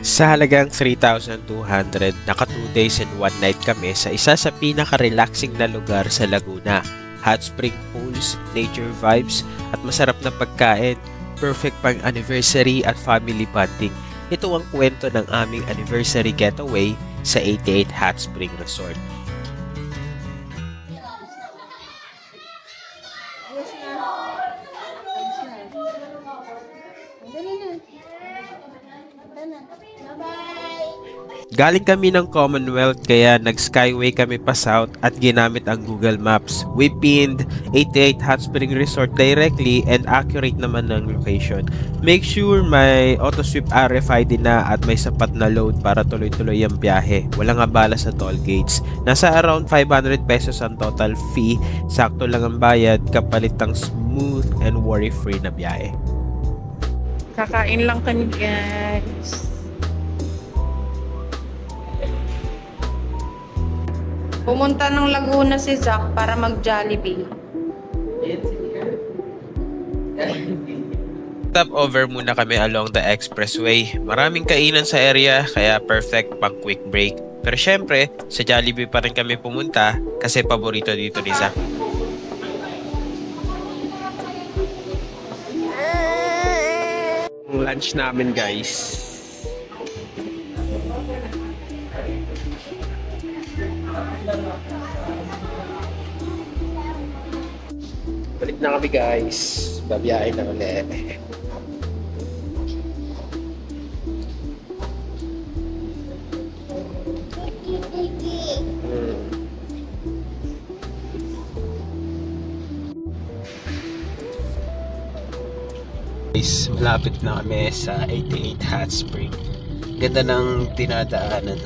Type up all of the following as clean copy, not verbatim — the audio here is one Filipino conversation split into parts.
Sa halagang 3,200, naka 2 days and 1 night kami sa isa sa pinaka-relaxing na lugar sa Laguna. Hot spring pools, nature vibes, at masarap na pagkain. Perfect pang anniversary at family bonding. Ito ang kwento ng aming anniversary getaway sa 88 Hot Spring Resort. Galing kami ng Commonwealth kaya nag-skyway kami pa south at ginamit ang Google Maps. We pinned 88 Hot Spring Resort directly and accurate naman ng location. Make sure may auto-sweep RFID na at may sapat na load para tuloy-tuloy ang biyahe. Walang abala sa toll gates. Nasa around 500 pesos ang total fee. Sakto lang ang bayad kapalit ng smooth and worry-free na biyahe. Kakain lang kami, guys. Pumunta ng Laguna si Zach para mag-Jollibee. Stop over muna kami along the expressway. Maraming kainan sa area kaya perfect pang quick break. Pero syempre, sa Jollibee pa rin kami pumunta kasi paborito dito ni Zach. Lunch namin, guys. Balik na kami, guys. Babiyahin na ulit. Guys, malapit na kami sa 88 Hot Spring. Ganda ng dinadaanan.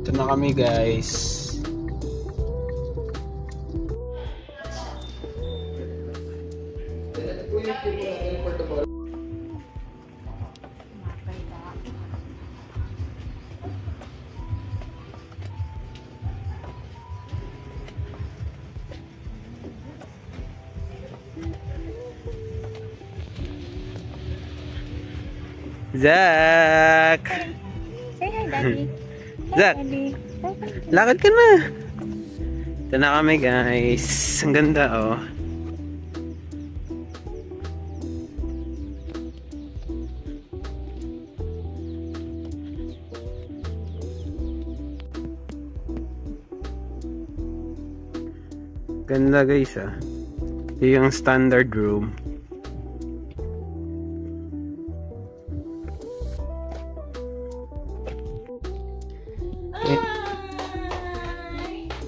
Ito na kami, guys. Zach! Say hi, Daddy. Zach! Lakad ka na! Ito na kami, guys. Ang ganda, oh. Ganda, guys, ah. Ito yung standard room.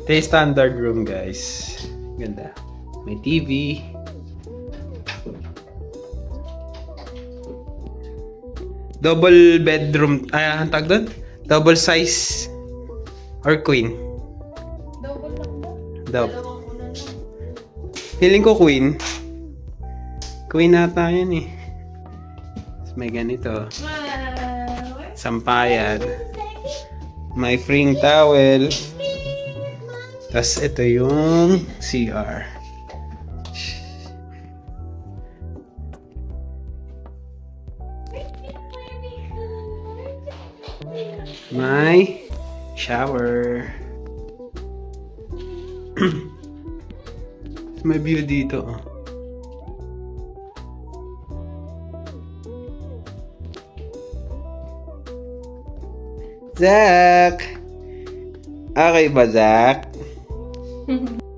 Ito yung standard room, guys. Ganda. May TV. Double bedroom. Ang tag doon? Double size or queen? Double lang ba? Double. Feeling ko queen. Queen nata yan eh. May ganito. Sampayan. May freeing towel. Tapos ito yung CR. May shower. May view dito. Zach! Okay ba, Zach?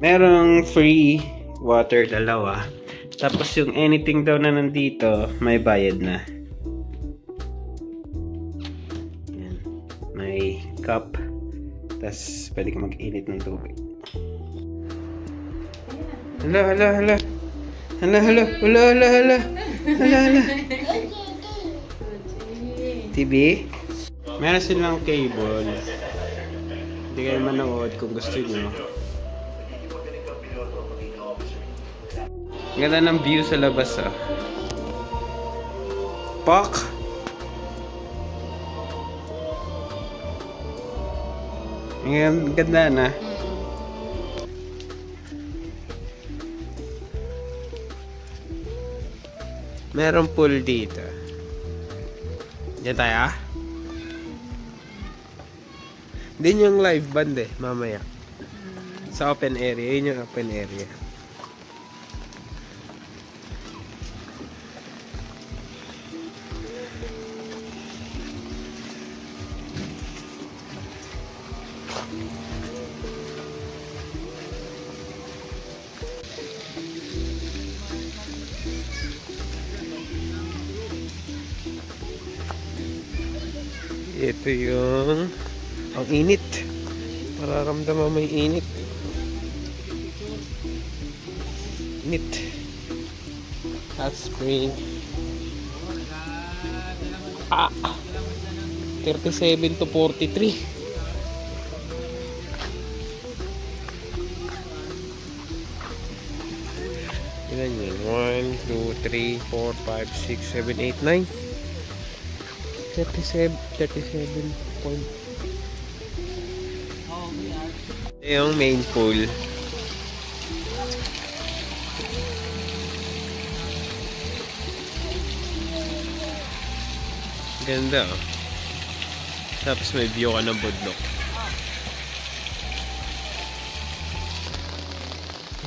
Merong free water, dalawa. Tapos yung anything daw na nandito, may bayad na. Yan. May cup. Tapos pwede ka mag-init ng tubig. Hala. TV? Meron silang cable. Hindi kayo manood kung gusto nyo. Ganda ng view sa labas, ah. Pak! Ang ganda na. Merong pool dito. Yan tayo ah. Din yung live band eh, mamaya. Sa open area, yun yung open area. Ito yung ang init. Mararamdaman mo yung init. Init. Hot spring. 37 to 43. Ilan yun? 1, 2, 3, 4, 5, 6, 7, 8, 9. 37 point. Yung main pool. Ganda oh. Tapos may view ka ng bundok.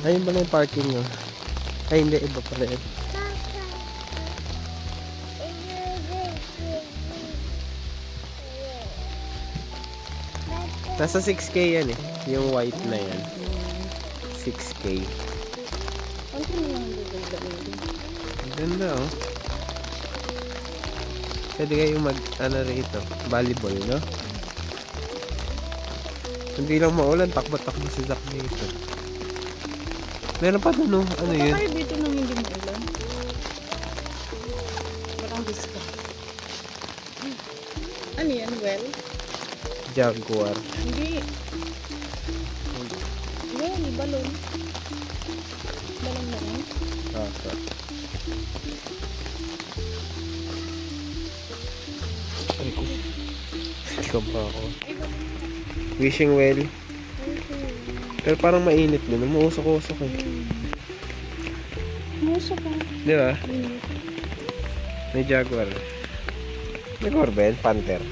Ayun ba na yung parking nyo? Ay hindi, iba pala yun. Nasa 6K yan eh. Yung white na yan. 6K. Ang ganda oh. Pwede kayong mag ano rito. Volleyball, no? Hindi lang maulan. Takbo-takbo si Zach dito. Meron pa doon, no? Ano yun? Baka dito nang hindi maulan. Walang disco. Ano yan, well? Jaguar. Hindi. Yan, balon. Balon na rin. Ay ko. Ikaw pa ako. Wishing well. Pero parang mainit na. Umuusok-usok eh. Musok ka. Di ba? May Jaguar. May Corvette, Panther.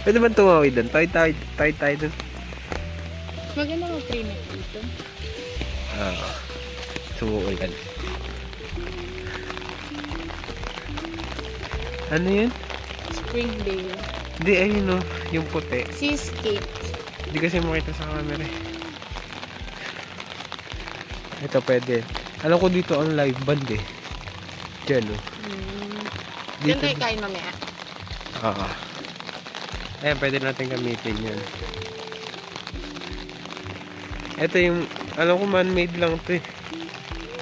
Pwede ba tumawid doon? Tayo doon. Maganda ang premium dito. Sumuulan. Ano yun? Springdale. Hindi, ayun o. Yung puti. Seascape. Hindi kasi makita sa camera. Ito pwede. Alam ko dito ang live band eh. Diyan o. Diyan kayo kain mamaya. Oo. Ayan, pwede natin gamitin yun. Ito yung, alam ko man-made lang ito eh.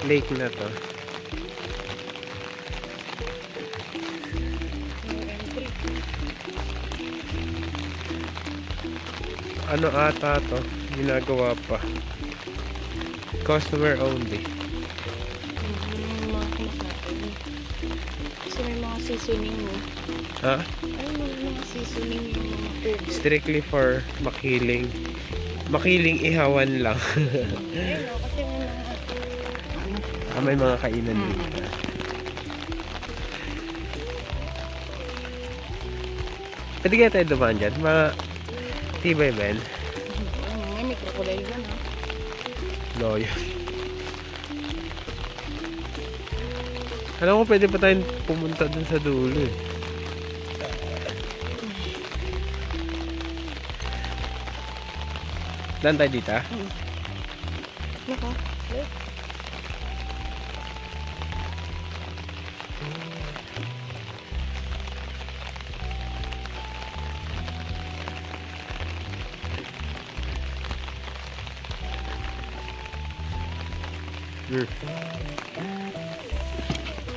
Lake na to. Ano ata to? Ginagawa pa. Customer only. Kasi may mga seasoning mo. Ha? Ay, may mga seasoning yung mga tubig. Strictly for makiling. Makiling ihawan lang. Ayun o, kasi may mga... May mga kainan dito. Pwede kaya tayo dumaan dyan? Mga tibay ba yan? May crocodile ba na? Loyal. Alam ko pwede pa tayong pumunta dun sa dulo eh. Daan tayo dito ah? Naka?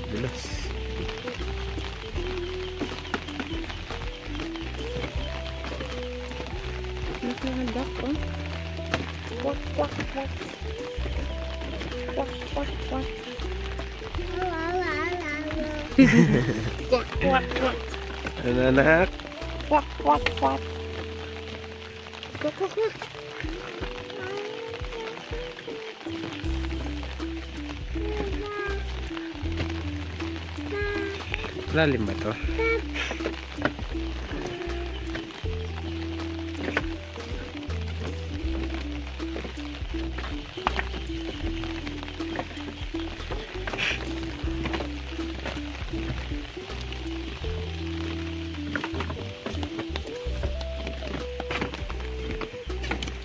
Bilas. Nakahandak oh. Kwak, kwak, kwak. Kwak, kwak, kwak. Kwak, kwak, kwak. Ano anak? Kwak, kwak, kwak. Kwak, kwak, kwak. Lalim ba to?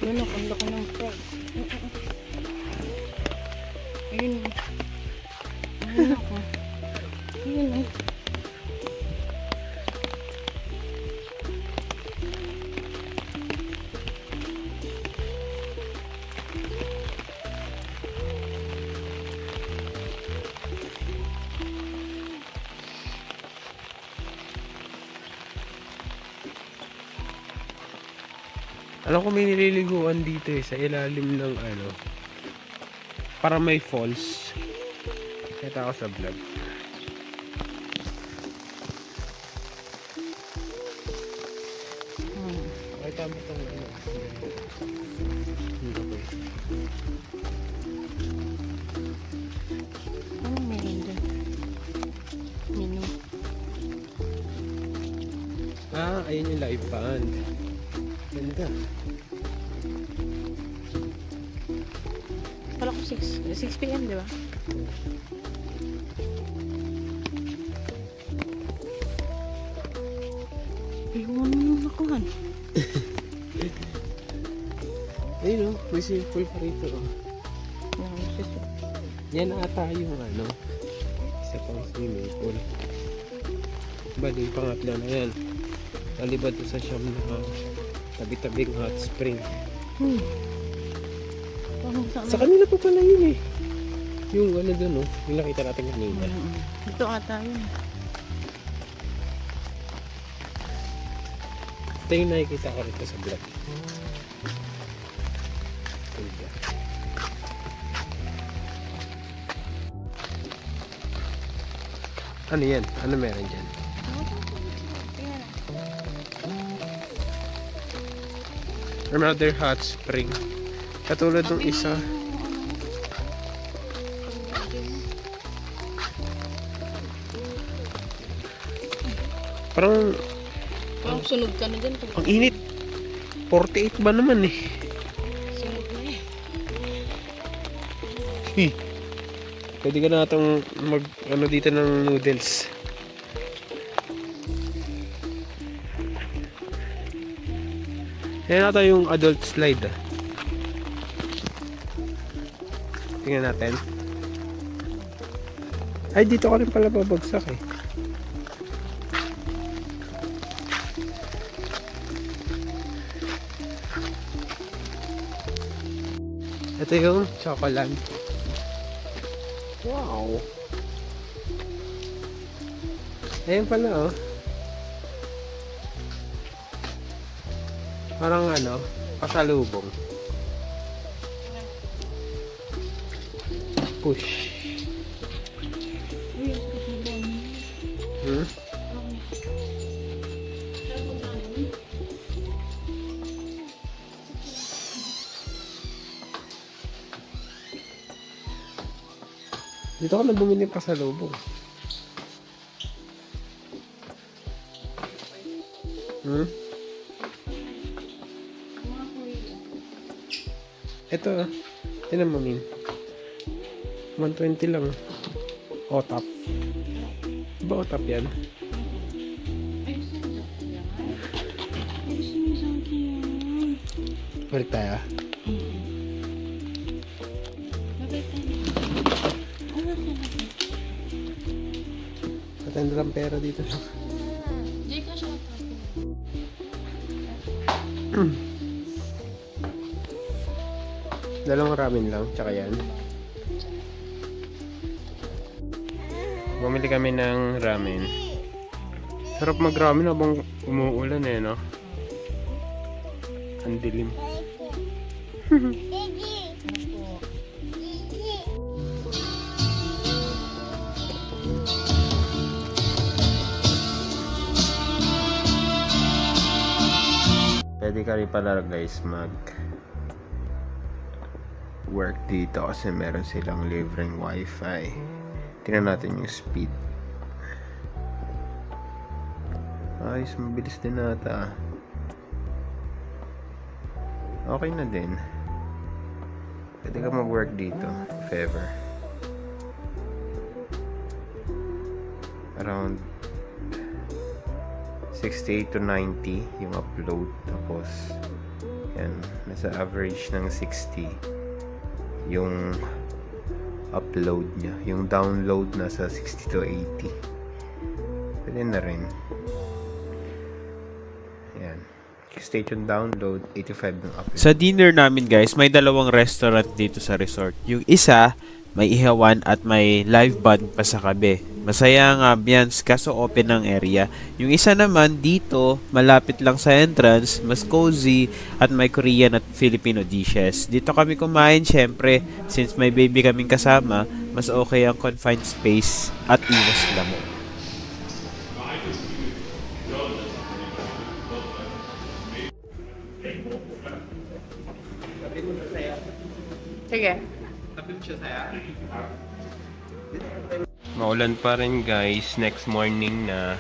Yun o, ang laki ng frog. Ayun o. Ayun ako. Ayun o. Alam ko may nililiguan dito sa ilalim ng para may falls. Kita ako sa vlog. Okay, tama itong okay. Anong meron dyan? Menu. Ayun yung live band. Ganda. Kala ko 6 p.m. di ba? Iwan mo yung nakuhan. Ayun may swimming pool pa rito. Yan ata yung isa pang swimming pool. Bali, pangatlo na yan. Talibad sa siyam na tabi-tabing hot spring. Sa kanila pa pala yun eh. Yung dun yung nakita natin kanina. Ito ata yun. Ito yung nakikita ko rito sa vlog. Ano yan? Ano meron dyan? Another hot spring. Katulad ng isa. Parang sunog ka na dyan. Ang init. 48 ba naman eh. Sunog na eh. Pwede ka na itong dito ng noodles. Yan ata yung adult slide Tingnan natin. Ay, dito ka rin pala babagsak eh. Ito yung chocolate. Wow! Ayun pala Parang pasalubong. Push. Dito ka na bumili pasalubong. Ito tinan mo min 120 lang otap ba otap yan balik tayo patendo lang pera dito dalawang ramen lang, tsaka yan. Bumili kami ng ramen. Sarap mag-ramen habang umuulan no? Ang dilim. Pwede ka rin pala guys work dito kasi meron silang libreng wifi. Tingnan natin yung speed. Ayos, mabilis din ata. Okay na din. Pwede ka mag-work dito, if ever. Around 68 to 90 yung upload. Tapos, yan, nasa average ng 60 yung upload niya. Yung download nasa 60 to 80. Pwede na rin. Yan. Stay tuned, download 85 ng upload. Sa dinner namin guys, may dalawang restaurant dito sa resort. Yung isa, may ihawan at may live band pa sa kabe. Masaya ang ambience kaso open ang area. Yung isa naman dito, malapit lang sa entrance, mas cozy at may Korean at Filipino dishes. Dito kami kumain syempre, since may baby kaming kasama, mas okay ang confined space at iwas lamok. Sige. Maulan pa rin guys, next morning na.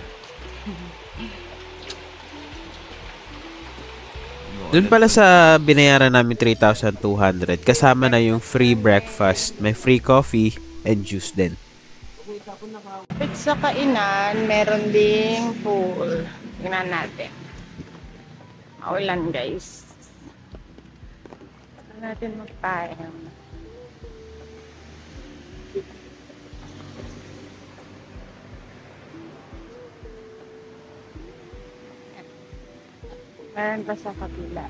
Doon pala sa binayaran namin 3,200, kasama na yung free breakfast, may free coffee and juice din. Sa kainan, meron ding pool. Tingnan natin. Maulan guys. Natin magpayang. Meron pa sa kapila.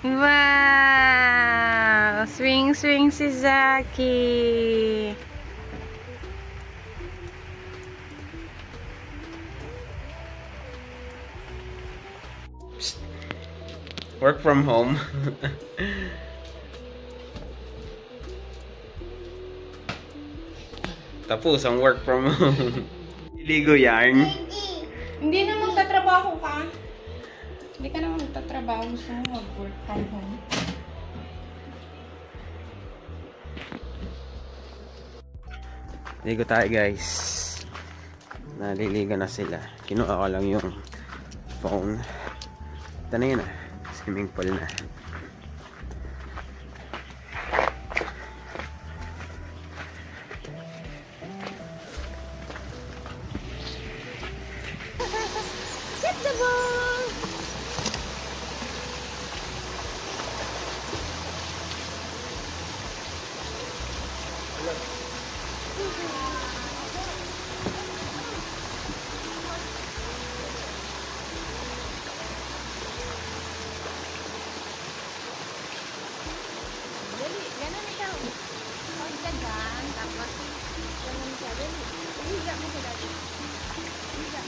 Wow! Swing, swing si Zaki! Work from home. Tapos ang work from home. Ligo yarn. Hindi na magtatrabaho ka. Hindi ka naman magtatrabaho. Gusto mo mag-work from home. Ligo tayo guys. Naliligo na sila. Kinuha ko lang yung phone. Ito na yun ah. Swimming pool na. Get the ball! Ganun ikaw. Huwag ka dyan. Tapos, ganun siya. Higa mo siya dati. Higa.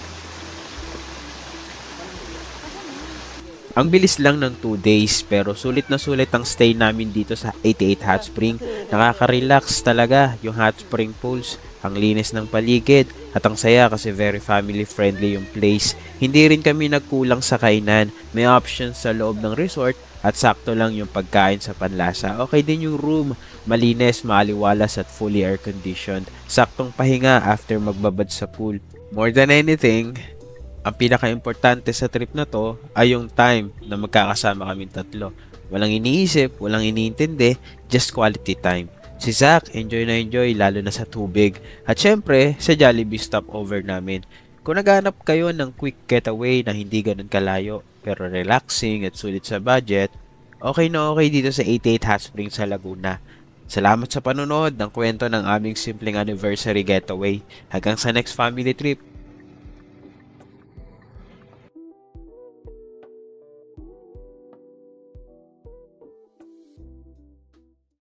Ang bilis lang ng 2 days pero sulit na sulit ang stay namin dito sa 88 Hot Spring. Nakaka-relax talaga yung hot spring pools, ang linis ng paligid at ang saya kasi very family friendly yung place. Hindi rin kami nagkulang sa kainan, may options sa loob ng resort at sakto lang yung pagkain sa panlasa. Okay din yung room, malinis, maaliwalas at fully air conditioned. Saktong pahinga after magbabad sa pool. More than anything, ang pinaka-importante sa trip na to ay yung time na magkakasama kaming tatlo. Walang iniisip, walang iniintindi, just quality time. Si Zach, enjoy na enjoy lalo na sa tubig. At syempre, sa Jollibee stopover namin. Kung naghanap kayo ng quick getaway na hindi ganun kalayo pero relaxing at sulit sa budget, okay na okay dito sa 88 Hot Springs sa Laguna. Salamat sa panonood ng kwento ng aming simpleng anniversary getaway. Hanggang sa next family trip.